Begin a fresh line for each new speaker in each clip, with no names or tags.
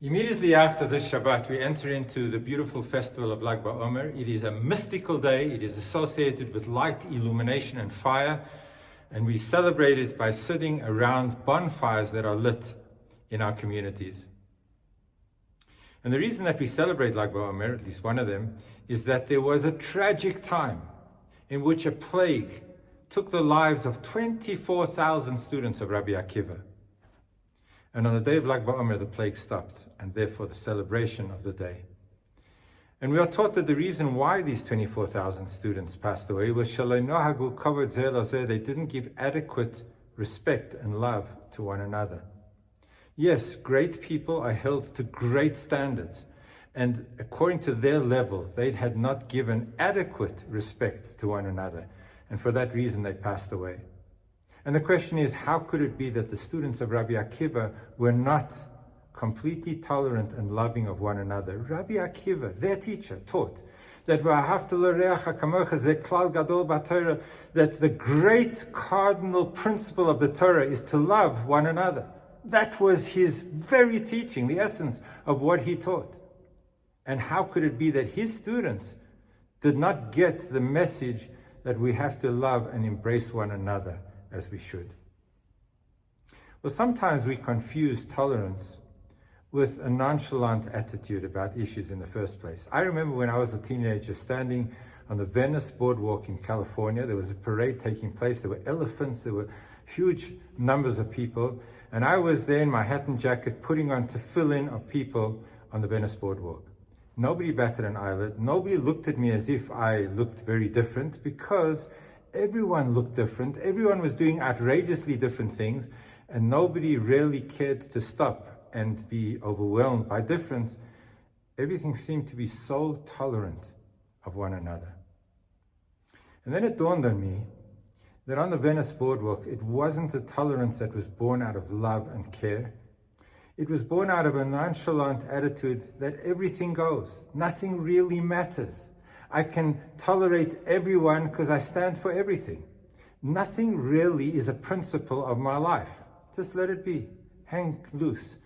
Immediately after this Shabbat, we enter into the beautiful festival of BaOmer. It is a mystical day. It is associated with light, illumination, and fire. And we celebrate it by sitting around bonfires that are lit in our communities. And the reason that we celebrate BaOmer, at least one of them, is that there was a tragic time in which a plague took the lives of 24,000 students of Rabbi Akiva. And on the day of BaOmer, the plague stopped, and therefore the celebration of the day. And we are taught that the reason why these 24,000 students passed away was they didn't give adequate respect and love to one another. Yes, great people are held to great standards, and according to their level, they had not given adequate respect to one another, and for that reason they passed away. And the question is, how could it be that the students of Rabbi Akiva were not completely tolerant and loving of one another? Rabbi Akiva, their teacher, taught that that the great cardinal principle of the Torah is to love one another. That was his very teaching, the essence of what he taught. And how could it be that his students did not get the message that we have to love and embrace one another as we should? Well, sometimes we confuse tolerance with a nonchalant attitude about issues in the first place. I remember when I was a teenager standing on the Venice boardwalk in California. There was a parade taking place. There were elephants. There were huge numbers of people. And I was there in my hat and jacket putting on tefillin of people on the Venice boardwalk. Nobody batted an eyelid. Nobody looked at me as if I looked very different, because everyone looked different. Everyone was doing outrageously different things, and nobody really cared to stop and be overwhelmed by difference. Everything seemed to be so tolerant of one another. And then it dawned on me that on the Venice boardwalk, it wasn't a tolerance that was born out of love and care. It was born out of a nonchalant attitude that everything goes. Nothing really matters. I can tolerate everyone because I stand for everything. Nothing really is a principle of my life. Just let it be. Hang loose.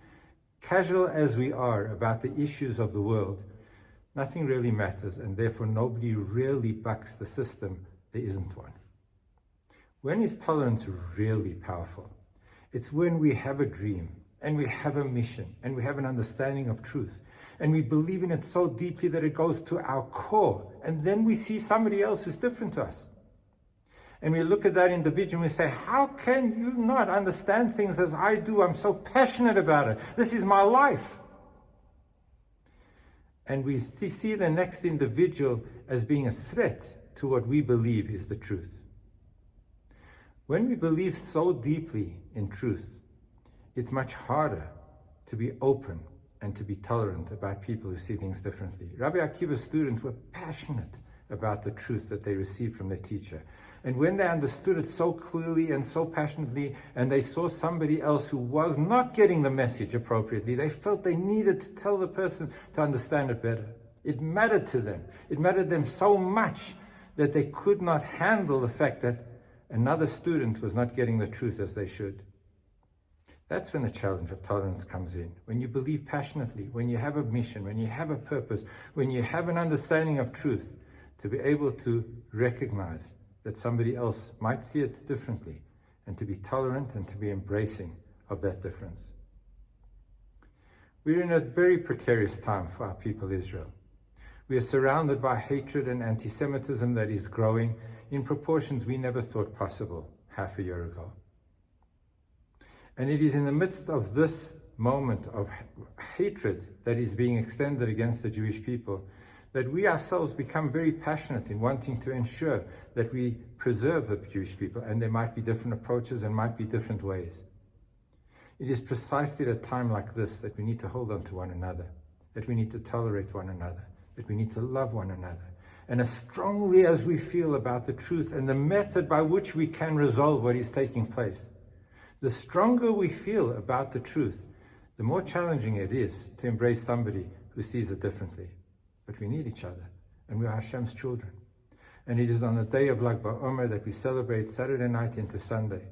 Casual as we are about the issues of the world, nothing really matters, and therefore nobody really bucks the system. There isn't one. When is tolerance really powerful? It's when we have a dream, and we have a mission, and we have an understanding of truth, and we believe in it so deeply that it goes to our core, and then we see somebody else who's different to us. And we look at that individual and we say, how can you not understand things as I do? I'm so passionate about it. This is my life. And we see the next individual as being a threat to what we believe is the truth. When we believe so deeply in truth, it's much harder to be open and to be tolerant about people who see things differently. Rabbi Akiva's students were passionate about the truth that they received from their teacher. And when they understood it so clearly and so passionately, and they saw somebody else who was not getting the message appropriately, they felt they needed to tell the person to understand it better. It mattered to them. It mattered them so much that they could not handle the fact that another student was not getting the truth as they should. That's when the challenge of tolerance comes in. When you believe passionately, when you have a mission, when you have a purpose, when you have an understanding of truth, to be able to recognize that somebody else might see it differently, and to be tolerant and to be embracing of that difference. We're in a very precarious time for our people Israel. We are surrounded by hatred and anti-Semitism that is growing in proportions we never thought possible half a year ago. And it is in the midst of this moment of hatred that is being extended against the Jewish people that we ourselves become very passionate in wanting to ensure that we preserve the Jewish people, and there might be different approaches and might be different ways. It is precisely at a time like this that we need to hold on to one another, that we need to tolerate one another, that we need to love one another. And as strongly as we feel about the truth and the method by which we can resolve what is taking place, the stronger we feel about the truth, the more challenging it is to embrace somebody who sees it differently. But we need each other, and we are Hashem's children. And it is on the day of BaOmer that we celebrate Saturday night into Sunday,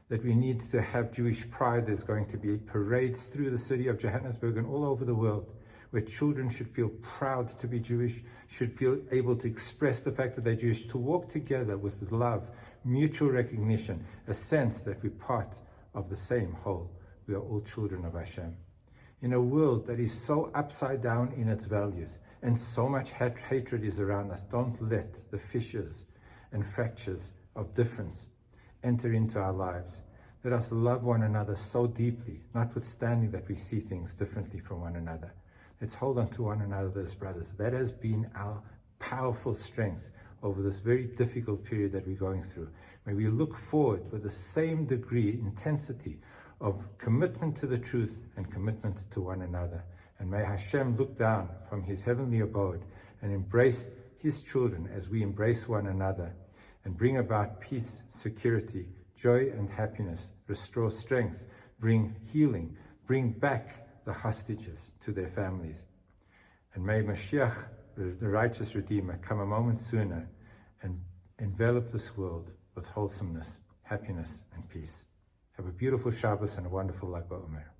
that we need to have Jewish pride. There's going to be parades through the city of Johannesburg and all over the world where children should feel proud to be Jewish, should feel able to express the fact that they're Jewish, to walk together with love, mutual recognition, a sense that we're part of the same whole. We are all children of Hashem. In a world that is so upside down in its values and so much hatred is around us, don't let the fissures and fractures of difference enter into our lives. Let us love one another so deeply, notwithstanding that we see things differently from one another. Let's hold on to one another as brothers. That has been our powerful strength over this very difficult period that we're going through. May we look forward with the same degree, intensity of commitment to the truth and commitment to one another. And may Hashem look down from his heavenly abode and embrace his children as we embrace one another and bring about peace, security, joy and happiness, restore strength, bring healing, bring back the hostages to their families. And may Mashiach, the righteous Redeemer, come a moment sooner and envelop this world with wholesomeness, happiness, and peace. Have a beautiful Shabbos and a wonderful BaOmer.